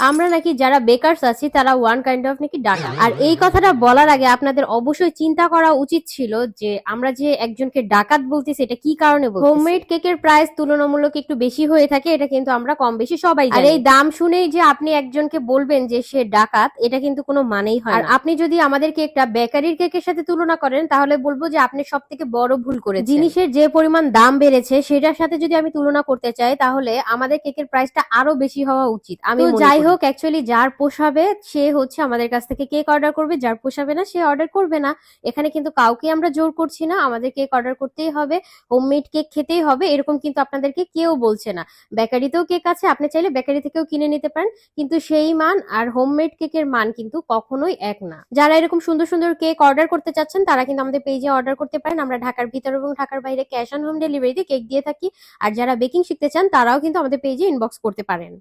আমরা নাকি যারা বেকারস আছি তারা ওয়ান কাইন্ড অফ নাকি ডাটা। আর এই কথাটা বলার আগে আপনাদের অবশ্যই চিন্তা করা উচিত ছিল যে আমরা যে একজনকে ডাকাত বলতেছি এটা কি কারণে বলতেছি। হোমমেড কেকের প্রাইস তুলনামূলক একটু বেশি হয়ে থাকে, এটা কিন্তু আমরা কম বেশি সবাই জানি। আর এই দাম শুনেই যে আপনি একজনকে বলবেন যে সে ডাকাত, এটা কিন্তু কোনো মানেই হয় না। আর আপনি যদি আমাদের কেকটা বেকারির কেকের সাথে তুলনা করেন তাহলে বলবো যে আপনি সব থেকে বড় ভুল করেছেন। জিনিসের যে পরিমাণ দাম বেড়েছে সেটার সাথে যদি আমি তুলনা করতে চাই তাহলে আমাদের কেকের প্রাইসটা আরো বেশি হওয়া উচিত। আমি যাই হোক, অ্যাকচুয়ালি যার পোষাবে সে হচ্ছে আমাদের কাছ থেকে কেক অর্ডার করবে, যার পোষাবে না সে অর্ডার করবে না। এখানে কিন্তু কাউকে আমরা জোর করছি না, আমাদের কেক অর্ডার করতেই হবে, হোমমেড কেক খেতেই হবে এরকম কিন্তু আপনাদেরকে কেউ বলছে না। বেকারিতেও কেক আছে, আপনি চাইলে বেকারি থেকেও কিনে নিতে পারেন, কিন্তু সেই মান আর হোমমেড কেকের মান কিন্তু কখনোই এক না। যারা এরকম সুন্দর সুন্দর কেক অর্ডার করতে চাচ্ছেন তারা কিন্তু আমাদের পেজে অর্ডার করতে পারেন। আমরা ঢাকার ভিতর এবং ঢাকার বাইরে ক্যাশ অন হোম ডেলিভারিতে কেক দিয়ে থাকি। আর যারা বেকিং শিখতে চান তারাও কিন্তু আমাদের পেজে ইনবক্স করতে পারেন।